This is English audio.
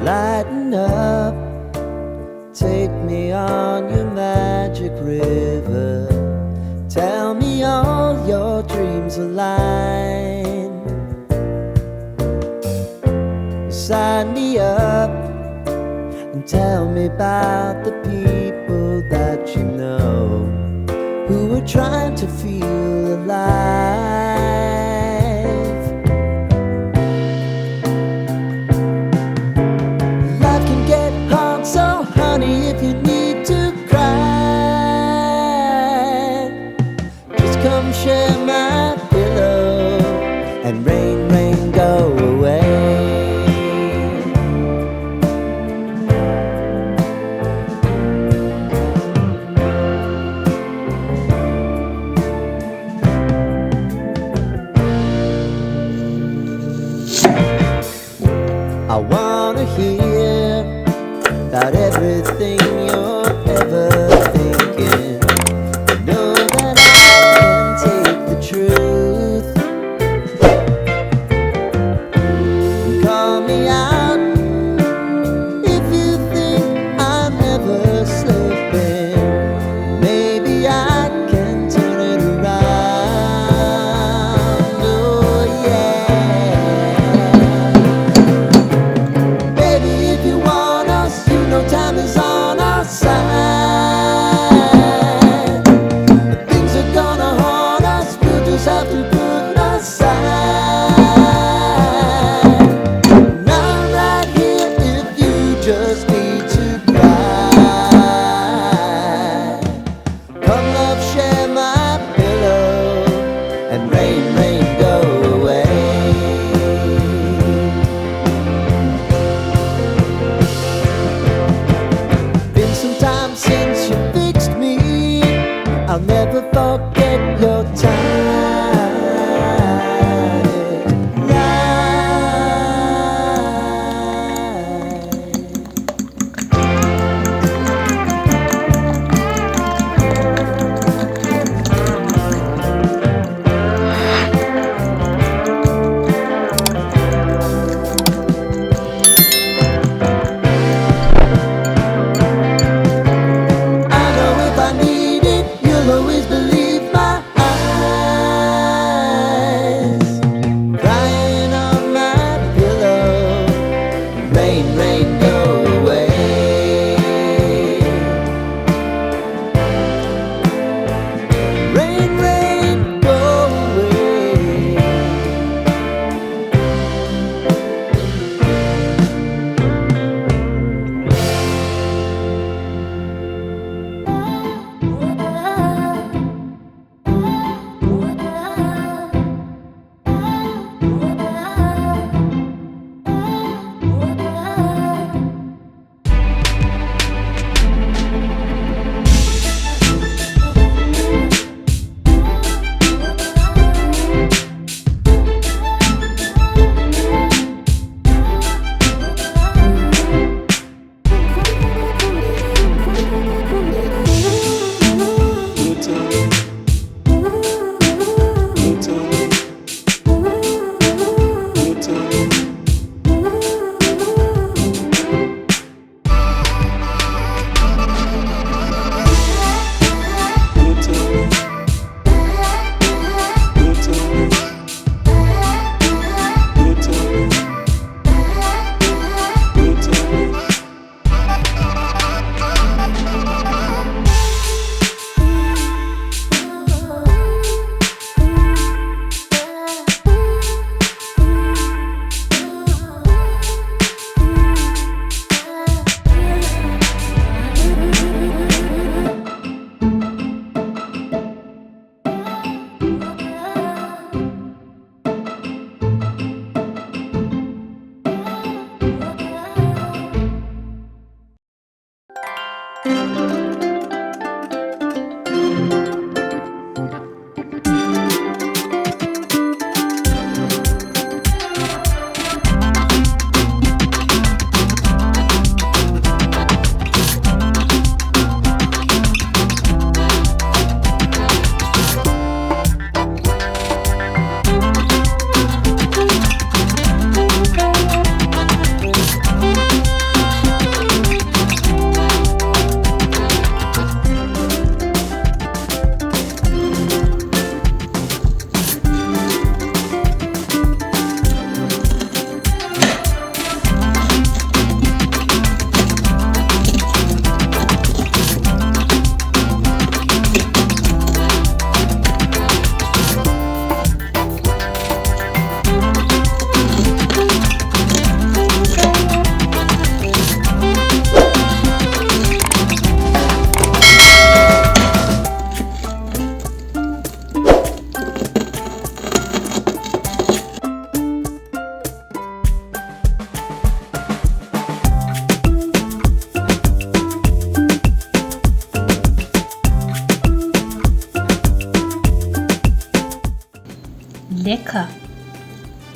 Lighten up, take me on your magic river. Tell me all your dreams align. Sign me up and tell me about the people that you know who are trying to feel alive. Life can get hard, so honey, if you need to cry, just come share my pillow and rain, rain, go away. I wanna hear about everything you're ever thinking. Know that I can take the truth. Call me out if you think I'm never slipping. Maybe I can turn it around. Oh yeah. Baby, if you want us, you know time is on our side. Things are gonna haunt us, we'll just have to put aside. And I'm right here if you just need to cry. Come love, share my pillow and rain, rain, go away. Been some time since you fixed me, I'll never forget your time. I know if I need it, you'll always believe my eyes. Crying on my pillow, rain, rain.